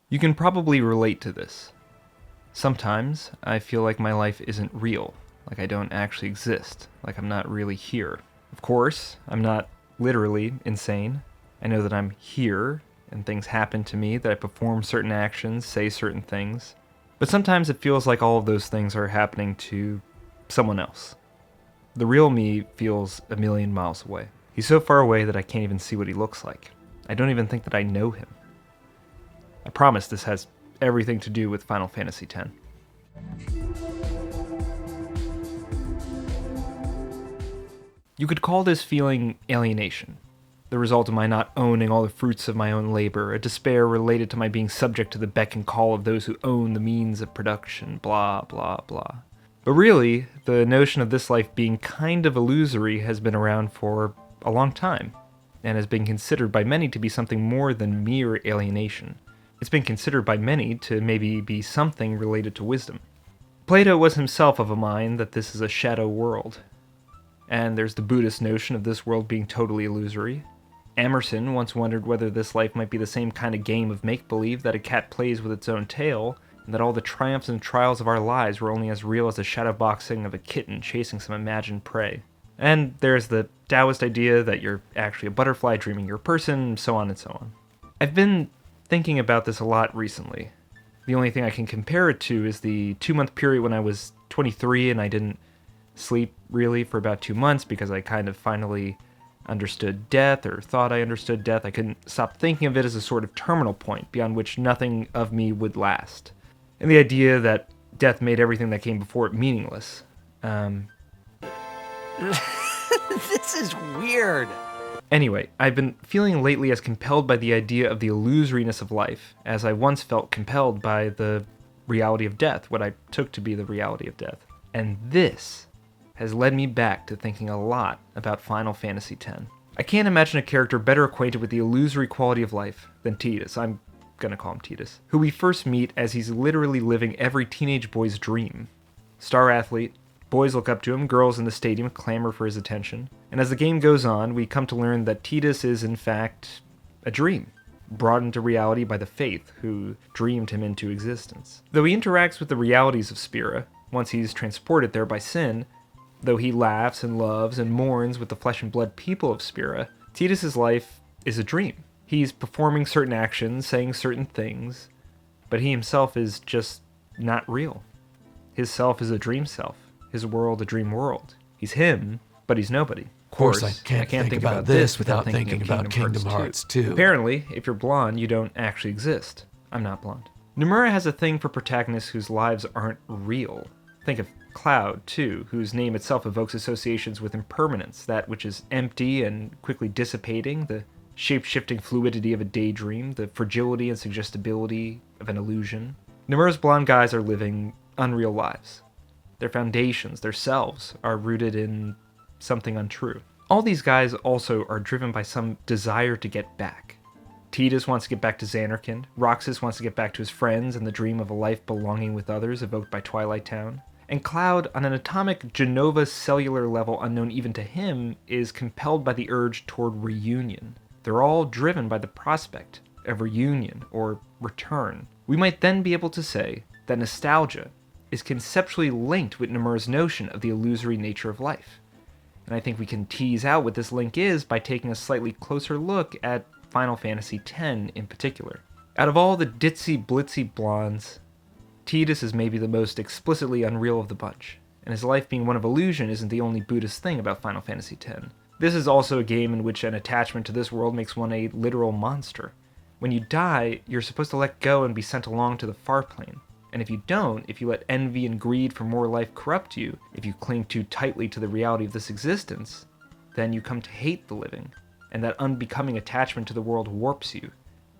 You can probably relate to this. Sometimes I feel like my life isn't real, like I don't actually exist, like I'm not really here. Of course, I'm not literally insane. I know that I'm here, and things happen to me, that I perform certain actions, say certain things. But sometimes it feels like all of those things are happening to someone else. The real me feels a million miles away. He's so far away that I can't even see what he looks like. I don't even think that I know him. I promise this has everything to do with Final Fantasy X. You could call this feeling alienation, the result of my not owning all the fruits of my own labor, a despair related to my being subject to the beck and call of those who own the means of production, blah, blah, blah. But really, the notion of this life being kind of illusory has been around for a long time, and has been considered by many to be something more than mere alienation. It's been considered by many to maybe be something related to wisdom. Plato was himself of a mind that this is a shadow world, and there's the Buddhist notion of this world being totally illusory. Emerson once wondered whether this life might be the same kind of game of make-believe that a cat plays with its own tail, and that all the triumphs and trials of our lives were only as real as the shadowboxing of a kitten chasing some imagined prey. And there's the Taoist idea that you're actually a butterfly dreaming you're a person, so on and so on. I've been thinking about this a lot recently. The only thing I can compare it to is the 2-month period when I was 23 and I didn't sleep really for about 2 months because I kind of finally understood death, or thought I understood death. I couldn't stop thinking of it as a sort of terminal point beyond which nothing of me would last. And the idea that death made everything that came before it meaningless. This is weird. Anyway, I've been feeling lately as compelled by the idea of the illusoriness of life, as I once felt compelled by the reality of death, what I took to be the reality of death. And this has led me back to thinking a lot about Final Fantasy X. I can't imagine a character better acquainted with the illusory quality of life than Tidus. I'm gonna call him Tidus, who we first meet as he's literally living every teenage boy's dream. Star athlete, boys look up to him, girls in the stadium clamor for his attention, and as the game goes on, we come to learn that Tidus is in fact a dream, brought into reality by the Faith, who dreamed him into existence. Though he interacts with the realities of Spira, once he's transported there by sin, though he laughs and loves and mourns with the flesh and blood people of Spira, Tidus' life is a dream. He's performing certain actions, saying certain things, but he himself is just not real. His self is a dream self, his world a dream world. He's him, but he's nobody. Of course, I can't think about this without thinking about Kingdom Hearts 2. Apparently, if you're blonde, you don't actually exist. I'm not blonde. Nomura has a thing for protagonists whose lives aren't real. Think of Cloud, too, whose name itself evokes associations with impermanence, that which is empty and quickly dissipating, the shape-shifting fluidity of a daydream, the fragility and suggestibility of an illusion. Nomura's blonde guys are living unreal lives. Their foundations, their selves, are rooted in something untrue. All these guys also are driven by some desire to get back. Tidus wants to get back to Zanarkand, Roxas wants to get back to his friends and the dream of a life belonging with others evoked by Twilight Town. And Cloud, on an atomic Genova cellular level unknown even to him, is compelled by the urge toward reunion. They're all driven by the prospect of reunion or return. We might then be able to say that nostalgia is conceptually linked with Nomura's notion of the illusory nature of life. And I think we can tease out what this link is by taking a slightly closer look at Final Fantasy X in particular. Out of all the ditzy blitzy blondes, Tidus is maybe the most explicitly unreal of the bunch, and his life being one of illusion isn't the only Buddhist thing about Final Fantasy X. This is also a game in which an attachment to this world makes one a literal monster. When you die, you're supposed to let go and be sent along to the far plane. And if you don't, if you let envy and greed for more life corrupt you, if you cling too tightly to the reality of this existence, then you come to hate the living, and that unbecoming attachment to the world warps you,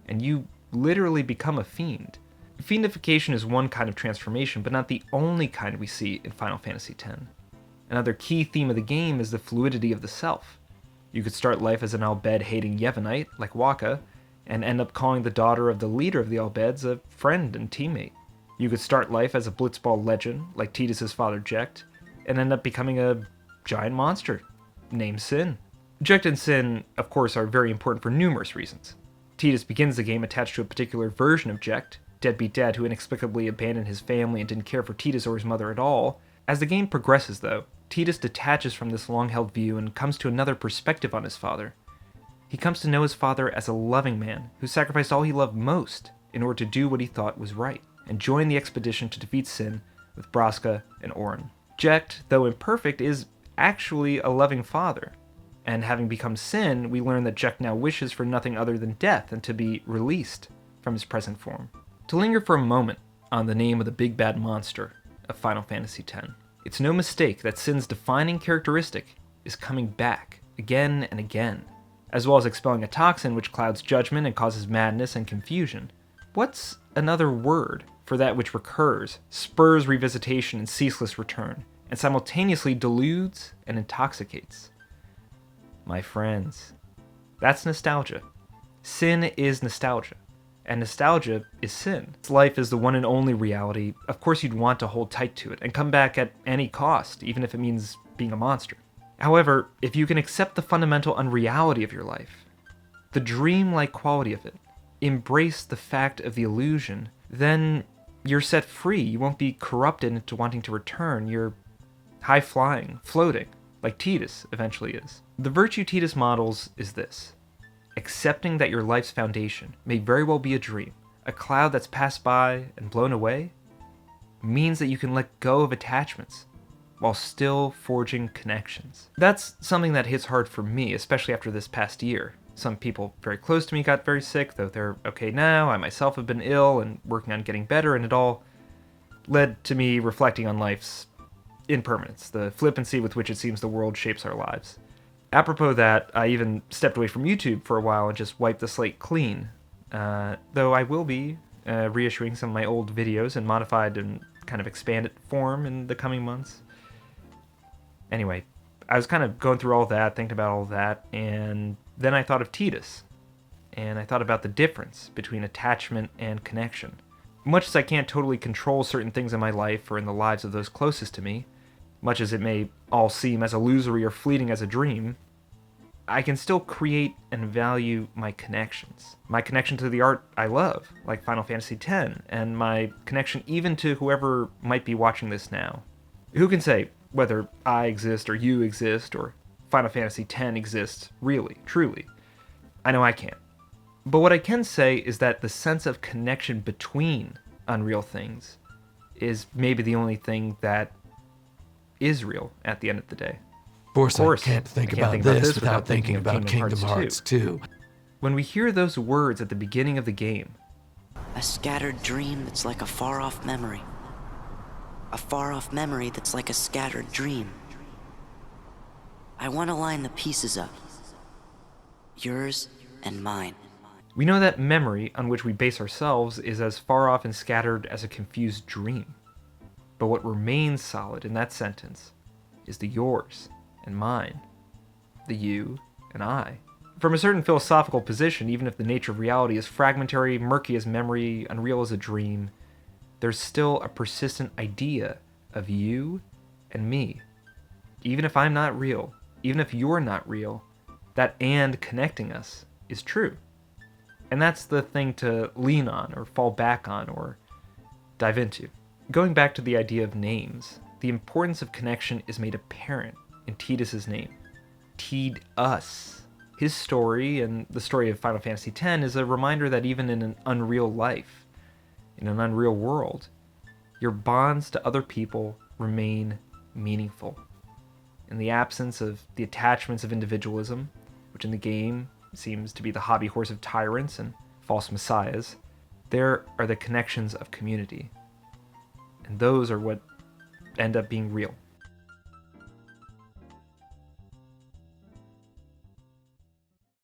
and you literally become a fiend. Fiendification is one kind of transformation, but not the only kind we see in Final Fantasy X. Another key theme of the game is the fluidity of the self. You could start life as an Al Bhed-hating Yevonite, like Wakka, and end up calling the daughter of the leader of the Al Bheds a friend and teammate. You could start life as a Blitzball legend, like Tidus' father Jecht, and end up becoming a giant monster named Sin. Jecht and Sin, of course, are very important for numerous reasons. Tidus begins the game attached to a particular version of Jecht, deadbeat dad who inexplicably abandoned his family and didn't care for Tidus or his mother at all. As the game progresses, though, Tidus detaches from this long-held view and comes to another perspective on his father. He comes to know his father as a loving man who sacrificed all he loved most in order to do what he thought was right, and join the expedition to defeat Sin with Braska and Auron. Jecht, though imperfect, is actually a loving father, and having become Sin, we learn that Jecht now wishes for nothing other than death and to be released from his present form. To linger for a moment on the name of the big bad monster of Final Fantasy X, it's no mistake that Sin's defining characteristic is coming back again and again, as well as expelling a toxin which clouds judgment and causes madness and confusion. What's another word for that which recurs, spurs revisitation and ceaseless return, and simultaneously deludes and intoxicates? My friends, that's nostalgia. Sin is nostalgia, and nostalgia is sin. Life is the one and only reality. Of course you'd want to hold tight to it and come back at any cost, even if it means being a monster. However, if you can accept the fundamental unreality of your life, the dream-like quality of it, embrace the fact of the illusion, then you're set free. You won't be corrupted into wanting to return. You're high-flying, floating, like Tidus eventually is. The virtue Tidus models is this: accepting that your life's foundation may very well be a dream, a cloud that's passed by and blown away, means that you can let go of attachments while still forging connections. That's something that hits hard for me, especially after this past year. Some people very close to me got very sick, though they're okay now. I myself have been ill and working on getting better, and it all led to me reflecting on life's impermanence, the flippancy with which it seems the world shapes our lives. Apropos that, I even stepped away from YouTube for a while and just wiped the slate clean, though I will be reissuing some of my old videos in modified and kind of expanded form in the coming months. Anyway, I was kind of going through all that, thinking about all that, and then I thought of Tidus, and I thought about the difference between attachment and connection. Much as I can't totally control certain things in my life or in the lives of those closest to me, much as it may all seem as illusory or fleeting as a dream, I can still create and value my connections. My connection to the art I love, like Final Fantasy X, and my connection even to whoever might be watching this now. Who can say whether I exist or you exist or Final Fantasy X exists really, truly? I know I can't. But what I can say is that the sense of connection between unreal things is maybe the only thing that is real at the end of the day. Of course, I can't think about this without thinking about Kingdom Hearts 2. When we hear those words at the beginning of the game, a scattered dream that's like a far-off memory. A far-off memory that's like a scattered dream. I want to line the pieces up. Yours and mine. we know that memory on which we base ourselves is as far off and scattered as a confused dream. But what remains solid in that sentence is the yours and mine, the you and I. From a certain philosophical position, even if the nature of reality is fragmentary, murky as memory, unreal as a dream, there's still a persistent idea of you and me. Even if I'm not real, even if you're not real, that and connecting us is true. And that's the thing to lean on or fall back on or dive into. Going back to the idea of names, the importance of connection is made apparent in Tidus' name. Tid-us. His story and the story of Final Fantasy X is a reminder that even in an unreal life, in an unreal world, your bonds to other people remain meaningful. In the absence of the attachments of individualism, which in the game seems to be the hobby horse of tyrants and false messiahs, there are the connections of community. And those are what end up being real.